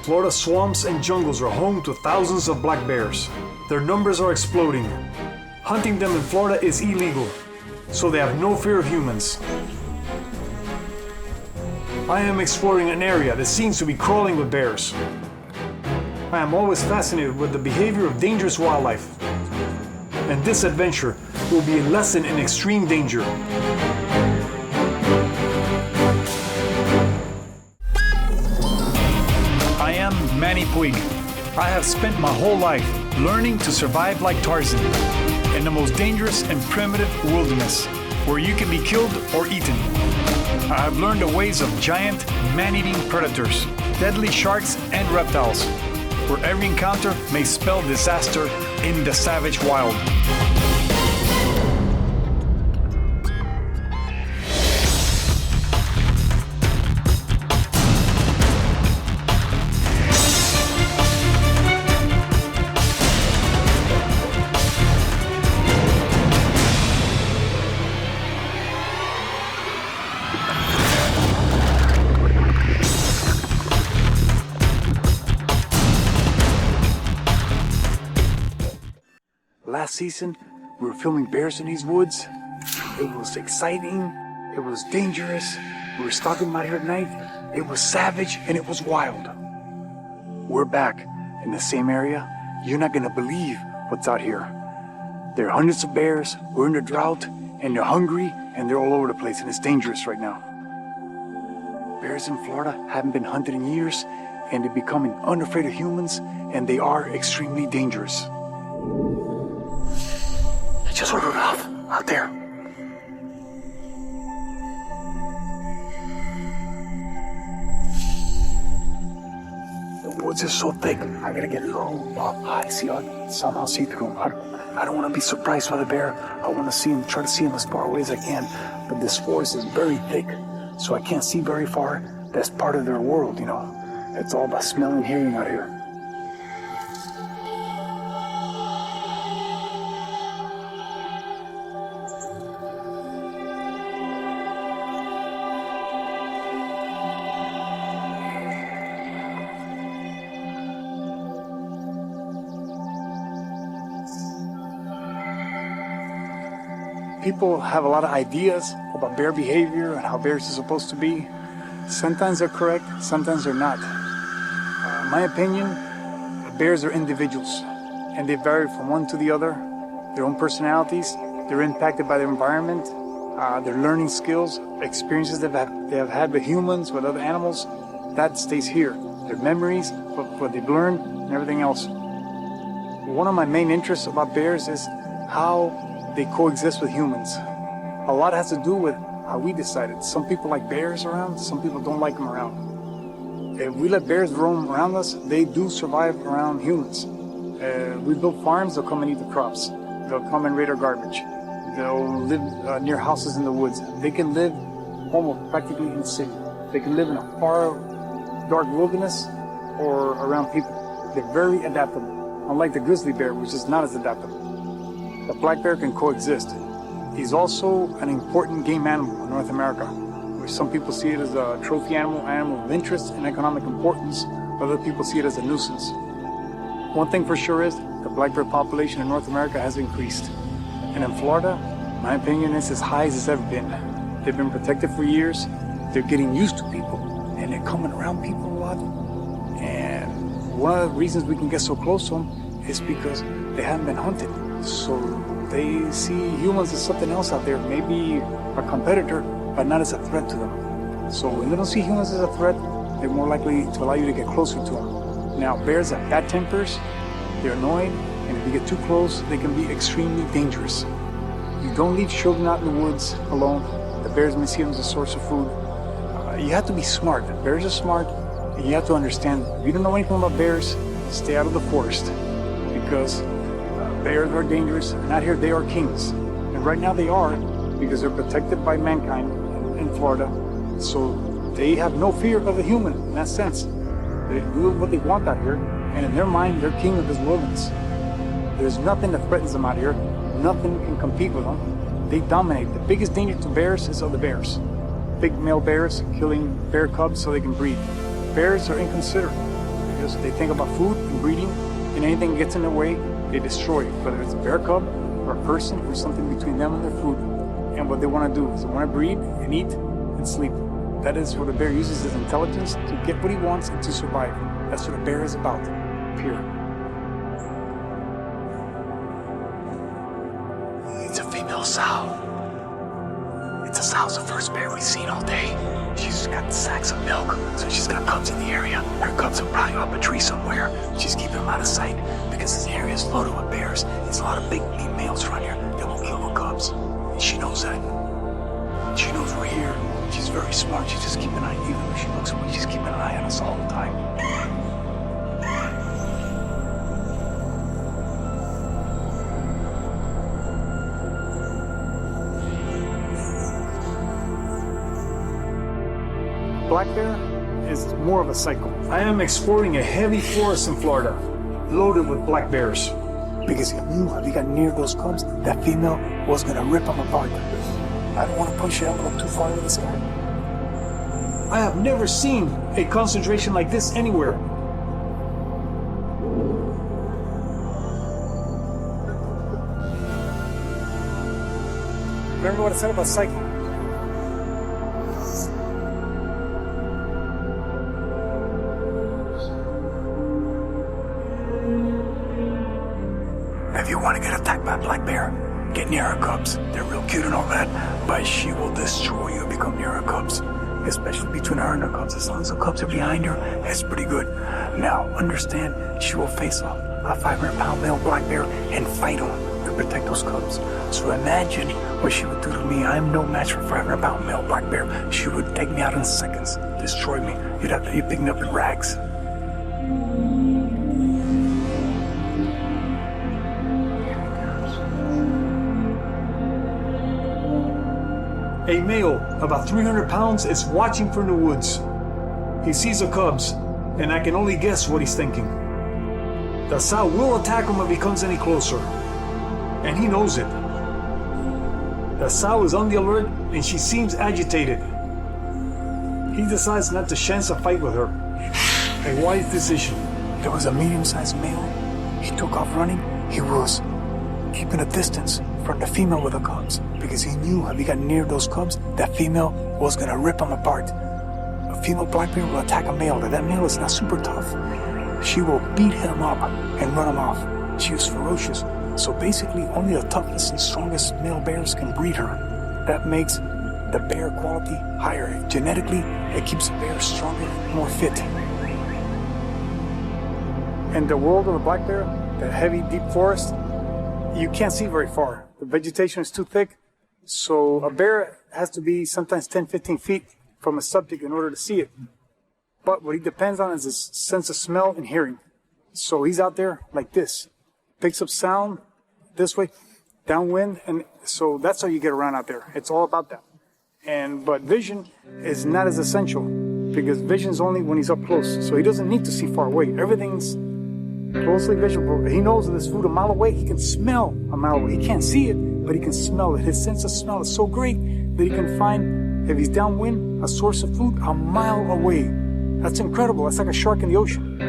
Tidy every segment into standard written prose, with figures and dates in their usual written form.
Florida's swamps and jungles are home to thousands of black bears. Their numbers are exploding. Hunting them in Florida is illegal, so they have no fear of humans. I am exploring an area that seems to be crawling with bears. I am always fascinated with the behavior of dangerous wildlife. And this adventure will be a lesson in extreme danger. I am Manny Puig. I have spent my whole life learning to survive like Tarzan in the most dangerous and primitive wilderness, where you can be killed or eaten. I have learned the ways of giant, man-eating predators, deadly sharks and reptiles, where every encounter may spell disaster in the savage wild. Last season, we were filming bears in these woods. It was exciting, it was dangerous, we were stalking them out here at night, it was savage and it was wild. We're back in the same area. You're not gonna believe what's out here. There are hundreds of bears, we're in a drought, and they're hungry, and they're all over the place, and it's dangerous right now. Bears in Florida haven't been hunted in years, and they're becoming unafraid of humans, and they are extremely dangerous. Just ordered off out there. The woods are so thick. I gotta get low up high. Somehow see through them. I don't want to be surprised by the bear. I want to see him, try to see him as far away as I can. But this forest is very thick, so I can't see very far. That's part of their world, you know. It's all about smelling and hearing out here. People have a lot of ideas about bear behavior and how bears are supposed to be. Sometimes they're correct, sometimes they're not. In my opinion, bears are individuals, and they vary from one to the other. Their own personalities, they're impacted by their environment, their learning skills, experiences they have had with humans, with other animals, that stays here. Their memories, what they've learned, and everything else. One of my main interests about bears is how they coexist with humans. A lot has to do with how we decided. Some people like bears around, some people don't like them around. If we let bears roam around us, they do survive around humans. We build farms, they'll come and eat the crops. They'll come and raid our garbage. They'll live near houses in the woods. They can live almost practically in the city. They can live in a far, dark wilderness or around people. They're very adaptable, unlike the grizzly bear, which is not as adaptable. The black bear can coexist. He's also an important game animal in North America, where some people see it as a trophy animal of interest and economic importance, other people see it as a nuisance. One thing for sure is the black bear population in North America has increased. And in Florida, my opinion is as high as it's ever been. They've been protected for years, they're getting used to people, and they're coming around people a lot. And one of the reasons we can get so close to them is because they haven't been hunted. So they see humans as something else out there, maybe a competitor, but not as a threat to them. So when they don't see humans as a threat, they're more likely to allow you to get closer to them. Now, bears have bad tempers, they're annoying, and if you get too close, they can be extremely dangerous. You don't leave children out in the woods alone. The bears may see them as a source of food. You have to be smart. Bears are smart, and you have to understand, if you don't know anything about bears, stay out of the forest, because bears are dangerous, and out here they are kings. And right now they are, because they're protected by mankind in Florida. So they have no fear of a human in that sense. They do what they want out here, and in their mind, they're king of this wilderness. There's nothing that threatens them out here. Nothing can compete with them. They dominate. The biggest danger to bears is other bears. Big male bears killing bear cubs so they can breed. Bears are inconsiderate. because they think about food and breeding, and anything that gets in their way, they destroy it. Whether it's a bear cub or a person or something between them and their food. And what they want to do is they want to breed and eat and sleep. That is what a bear uses his intelligence to get what he wants and to survive. That's what a bear is about. Pure. It's a female sow. It's a sow's the first bear we've seen all day. She's got sacks of milk, so she's got cubs in the area. Her cubs are probably up a tree somewhere. She's keeping them out of sight because this area is loaded with bears. There's a lot of big mean males around here that will kill the cubs. And she knows that. She knows we're here. She's very smart. She's just keeping an eye, even though she looks away, she's keeping an eye on us all the time. Black bear is more of a cycle. I am exploring a heavy forest in Florida, loaded with black bears. Because he knew if he got near those cubs, that female was gonna rip them apart. I don't want to push the envelope too far with this guy. I have never seen a concentration like this anywhere. Remember what I said about cycle? If you want to get attacked by a black bear, get near her cubs. They're real cute and all that, but she will destroy you if you come near her cubs. Especially between her and her cubs. As long as the cubs are behind her, that's pretty good. Now, understand, she will face off a 500-pound male black bear and fight him to protect those cubs. So imagine what she would do to me. I am no match for a 500-pound male black bear. She would take me out in seconds, destroy me. You'd pick me up in rags. A male, about 300 pounds, is watching from the woods. He sees the cubs, and I can only guess what he's thinking. The sow will attack him if he comes any closer, and he knows it. The sow is on the alert, and she seems agitated. He decides not to chance a fight with her. A wise decision. There was a medium-sized male. He took off running. He was keeping a distance from the female with the cubs, because he knew if he got near those cubs, that female was gonna rip them apart. A female black bear will attack a male. If that male is not super tough, she will beat him up and run him off. She is ferocious. So basically, only the toughest and strongest male bears can breed her. That makes the bear quality higher. Genetically, it keeps the bear stronger, more fit. In the world of the black bear, the heavy, deep forest, you can't see very far. The vegetation is too thick, so a bear has to be sometimes 10, 15 feet from a subject in order to see it. But what he depends on is his sense of smell and hearing. So he's out there like this, picks up sound this way, downwind, and so that's how you get around out there. It's all about that. But vision is not as essential, because vision's only when he's up close. So he doesn't need to see far away. Everything's closely visible. He knows that there's food a mile away. He can smell a mile away. He can't see it, but he can smell it. His sense of smell is so great that he can find, if he's downwind, a source of food a mile away. That's incredible. That's like a shark in the ocean.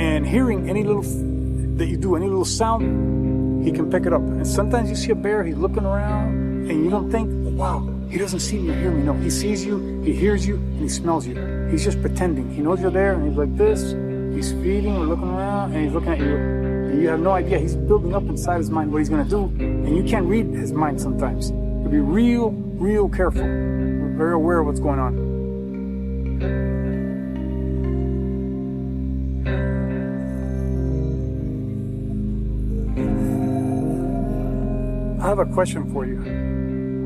And hearing any little that you do, any little sound, he can pick it up. And sometimes you see a bear, he's looking around, and you don't think, wow, he doesn't see me or hear me. No, he sees you, he hears you, and he smells you. He's just pretending. He knows you're there, and he's like this. He's feeding or looking around, and he's looking at you. And you have no idea. He's building up inside his mind what he's going to do, and you can't read his mind sometimes. So be real careful. Very aware of what's going on. I have a question for you.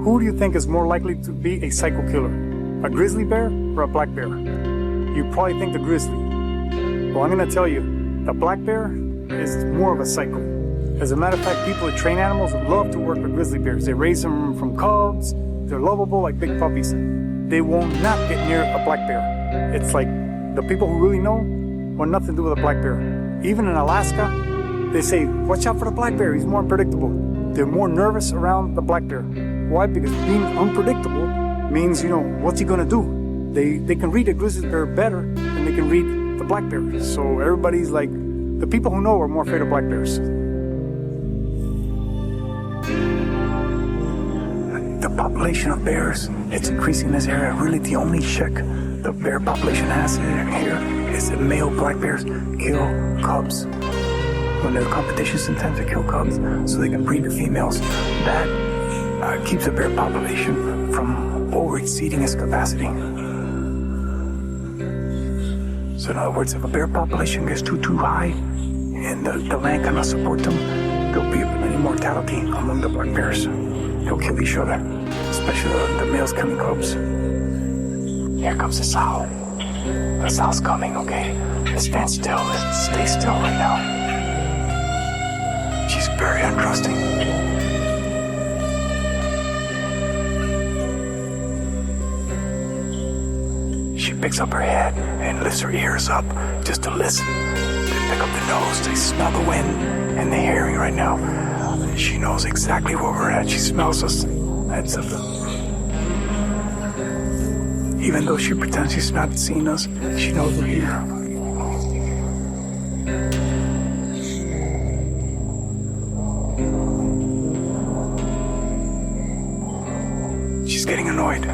Who do you think is more likely to be a psycho killer? A grizzly bear or a black bear? You probably think the grizzly. Well, I'm going to tell you, the black bear is more of a psycho. As a matter of fact, people who train animals love to work with grizzly bears. They raise them from cubs. They're lovable like big puppies. They will not get near a black bear. It's like the people who really know want nothing to do with a black bear. Even in Alaska, they say, watch out for the black bear. He's more unpredictable. They're more nervous around the black bear. Why? Because being unpredictable means, what's he going to do? They can read a grizzly bear better than they can read the black bear. So everybody's like, the people who know are more afraid of black bears. The population of bears, it's increasing in this area. Really, the only check the bear population has here is that male black bears kill cubs. When there's competition, sometimes they kill cubs so they can breed the females. That keeps the bear population from over-exceeding its capacity. So in other words, if a bear population gets too high and the land cannot support them, there'll be many mortality among the black bears. They'll kill each other, especially the males killing cubs. Here comes the sow. The sow's coming, okay? Let's stand still. Let's stay still right now. She's very untrusting. She picks up her head and lifts her ears up just to listen. They pick up the nose, they smell the wind, and they're hearing right now. She knows exactly where we're at. She smells us. That's even though she pretends she's not seeing us, she knows we're here. She's getting annoyed.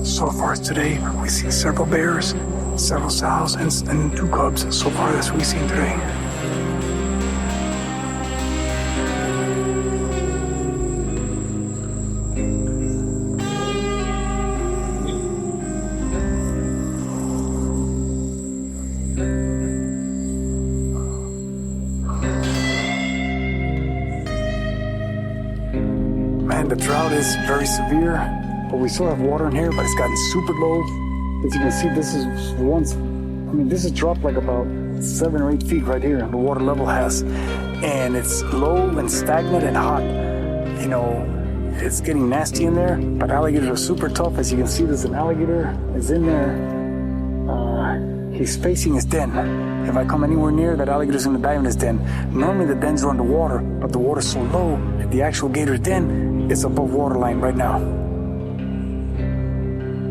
So far today, we've seen several bears, several sows, and 2 cubs. So far, that's what we've seen today. Man, the drought is very severe. But we still have water in here, but it's gotten super low. As you can see, this is dropped like about 7 or 8 feet right here, the water level has. And it's low and stagnant and hot. You know, it's getting nasty in there, but alligators are super tough. As you can see, there's an alligator is in there. He's facing his den. If I come anywhere near, that alligator's gonna die in his den. Normally the dens are underwater, but the water's so low that the actual gator's den is above waterline right now.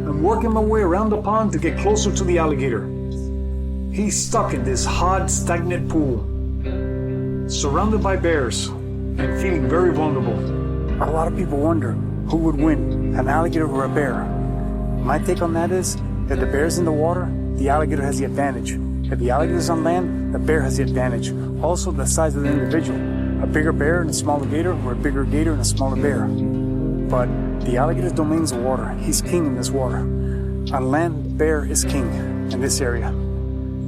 I'm working my way around the pond to get closer to the alligator. He's stuck in this hot, stagnant pool, surrounded by bears and feeling very vulnerable. A lot of people wonder who would win, an alligator or a bear. My take on that is that the bear's in the water, the alligator has the advantage. If the alligator's on land, the bear has the advantage. Also, the size of the individual. A bigger bear and a smaller gator, or a bigger gator and a smaller bear. But the alligator's domain is the water. He's king in this water. On land, the bear is king in this area.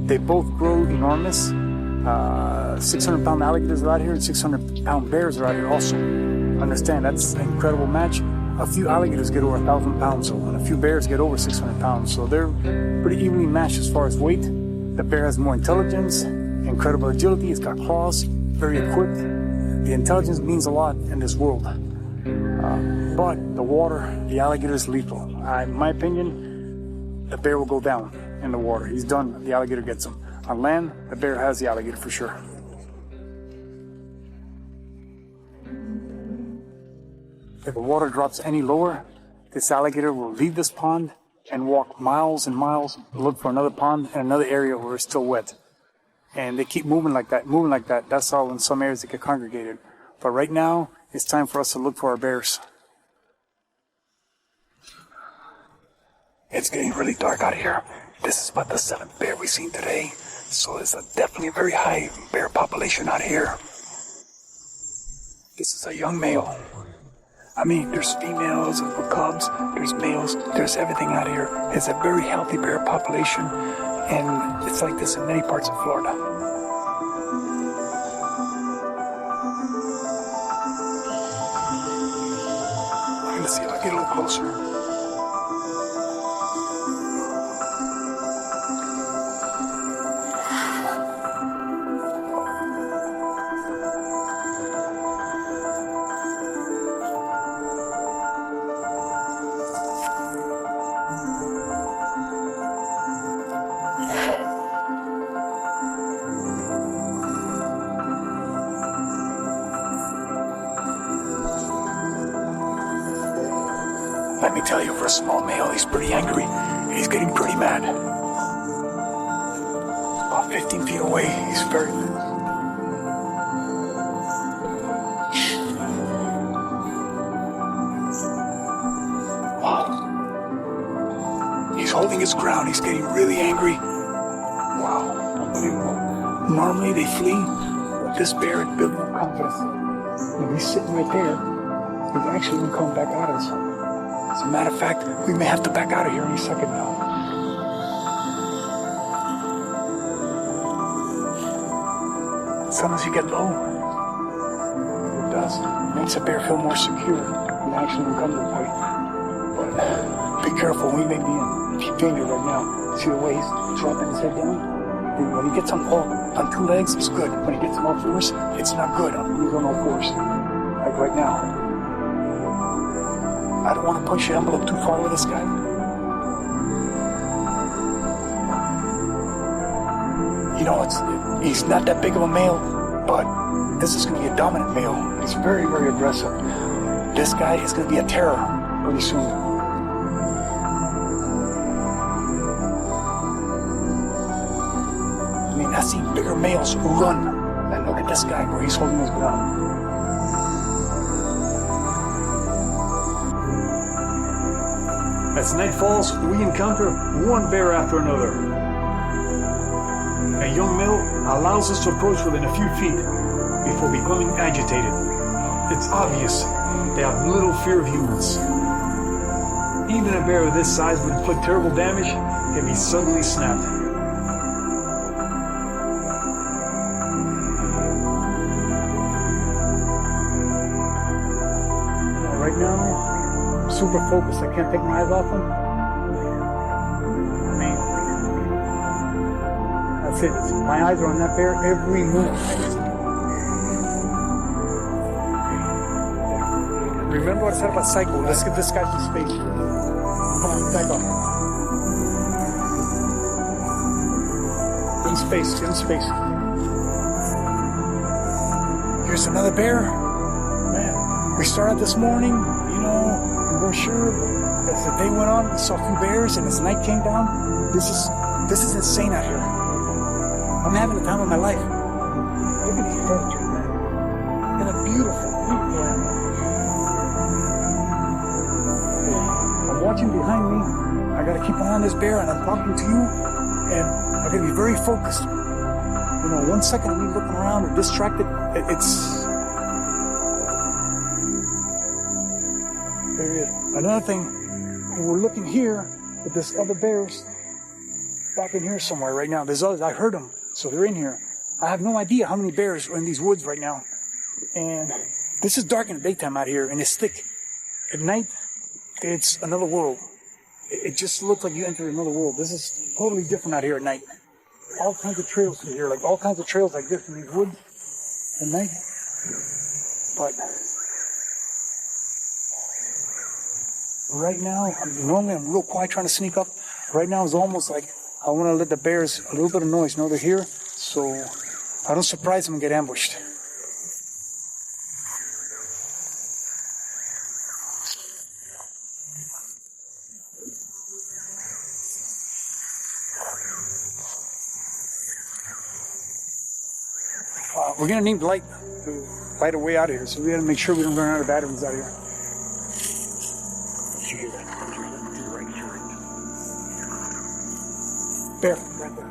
They both grow enormous. 600-pound alligators are out here and 600-pound bears are out here also. Understand, that's an incredible match. A few alligators get over 1,000 pounds, and a few bears get over 600 pounds. So they're pretty evenly matched as far as weight. The bear has more intelligence, incredible agility. It's got claws, very equipped. The intelligence means a lot in this world. But the water, the alligator is lethal. In my opinion, the bear will go down in the water. He's done. The alligator gets him. On land, the bear has the alligator for sure. If the water drops any lower, this alligator will leave this pond and walk miles and miles, look for another pond and another area where it's still wet. And they keep moving like that, moving like that. That's how in some areas they get congregated. But right now, it's time for us to look for our bears. It's getting really dark out here. This is about the 7th bear we've seen today. So there's definitely a very high bear population out here. This is a young male. I mean, there's females with cubs, there's males, there's everything out here. It's a very healthy bear population, and it's like this in many parts of Florida. I'm gonna see if I get a little closer. me tell you, for a small male, he's pretty angry. He's getting pretty mad. About 15 feet away, he's very mad. He's holding his ground. He's getting really angry. Wow, unbelievable. Normally they flee, but this bear is building up confidence. When he's sitting right there, he's actually going to come back at us. As a matter of fact, we may have to back out of here any second now. Sometimes you get low. It does. It makes a bear feel more secure and actually come this way. But be careful, we may be in deep danger right now. See the way he's dropping his head down? And when he gets on two legs, it's good. When he gets on all fours, it's not good. He's on all fours. Like right now. I don't want to push the envelope too far with this guy. You know, he's not that big of a male, but this is going to be a dominant male. He's very, very aggressive. This guy is going to be a terror pretty soon. I see bigger males run, and look at this guy where he's holding his ground. As night falls, we encounter one bear after another. A young male allows us to approach within a few feet before becoming agitated. It's obvious they have little fear of humans. Even a bear of this size would inflict terrible damage can be suddenly snapped. Super focused. I can't take my eyes off him. Man, that's it. My eyes are on that bear every move. Remember what I said about Psycho? Let's give this guy some space. Come on, Psycho. Give him space. Give him space. Here's another bear. Man, we started this morning, you know. We're sure as the day went on, we saw a few bears, and as night came down, this is insane out here. I'm having the time of my life. Look at these predators, man. And a beautiful, beautiful animal. I'm watching behind me. I gotta keep an eye on this bear, and I'm talking to you, and I gotta be very focused. You know, 1 second of me looking around or distracted, it's. Another thing, we're looking here, but there's other bears back in here somewhere right now. There's others, I heard them, so they're in here. I have no idea how many bears are in these woods right now. And this is dark in the daytime out here, and it's thick. At night, it's another world. It just looks like you entered another world. This is totally different out here at night. All kinds of trails through here, like all kinds of trails like this in these woods at night. But right now, normally I'm real quiet trying to sneak up. Right now it's almost like I want to let the bears a little bit of noise know they're here, so I don't surprise them and get ambushed. We're going to need light to light our way out of here, so we got to make sure we don't run out of batteries out of here. Did you hear that? To your right, to your right. Bear, right there.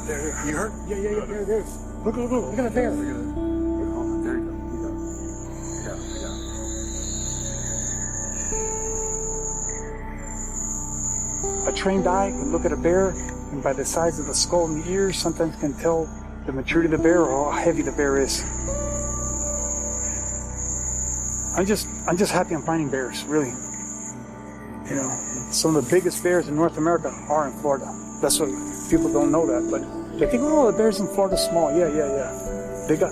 There. You heard? Yeah, there. Look at that bear. There you go. A trained eye can look at a bear, and by the size of the skull and the ears, sometimes can tell the maturity of the bear or how heavy the bear is. I'm just happy I'm finding bears, really. You know, some of the biggest bears in North America are in Florida. That's what people don't know that, but they think, oh, the bears in Florida are small. Yeah. They got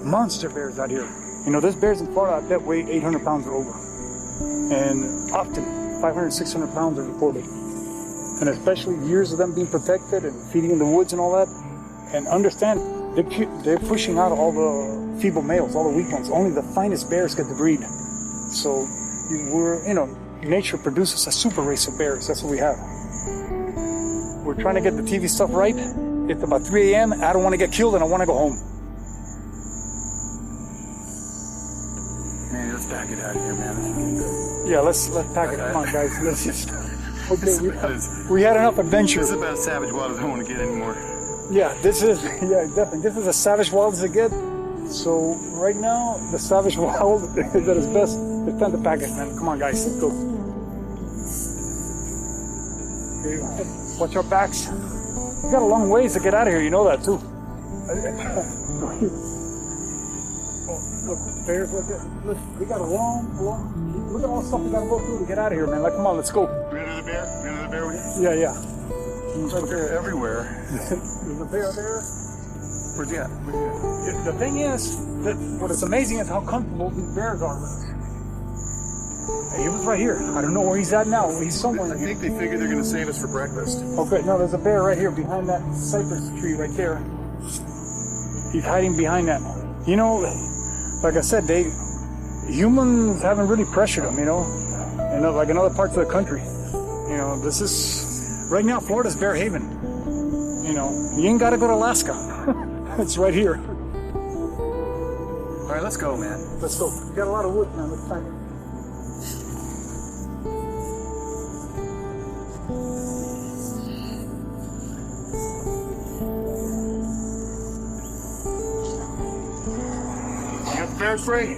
monster bears out here. You know, there's bears in Florida that weigh 800 pounds or over. And often 500, 600 pounds are reported. And especially years of them being protected and feeding in the woods and all that. And understand, they're pushing out all the feeble males, all the weak ones. Only the finest bears get to breed. So nature produces a super race of bears. That's what we have. We're trying to get the TV stuff right. It's about 3 a.m. I don't want to get killed and I want to go home. Man, let's pack it out of here, man. Yeah, let's pack it. Come on, guys. Let's just. Okay, we had enough adventure. This is about as savage wild as I want to get anymore. Yeah, definitely. This is as savage wild as it gets. So right now, the savage wild that is best. It's time to pack it, man. Come on, guys, let's go. Okay, watch our backs. We got a long ways to get out of here. You know that too. Look, bears like this. Look, we got a long. Look at all the stuff we got to go through to get out of here, man. Like, come on, let's go. Rid of the bear? Rid of the bear with you? Yeah. There's a bear everywhere. There's a bear there. Where's he at? The thing is, that what is amazing is how comfortable these bears are with us. Hey, he was right here. I don't know where he's at now. He's somewhere. I think they figure they're going to save us for breakfast. Okay, no, there's a bear right here behind that cypress tree right there. He's hiding behind that. You know, like I said, humans haven't really pressured them, like in other parts of the country. This is, right now, Florida's Bear Haven. You ain't got to go to Alaska. It's right here. All right, let's go, man. Let's go. We got a lot of wood, man. Let's pack it. You got the bear spray?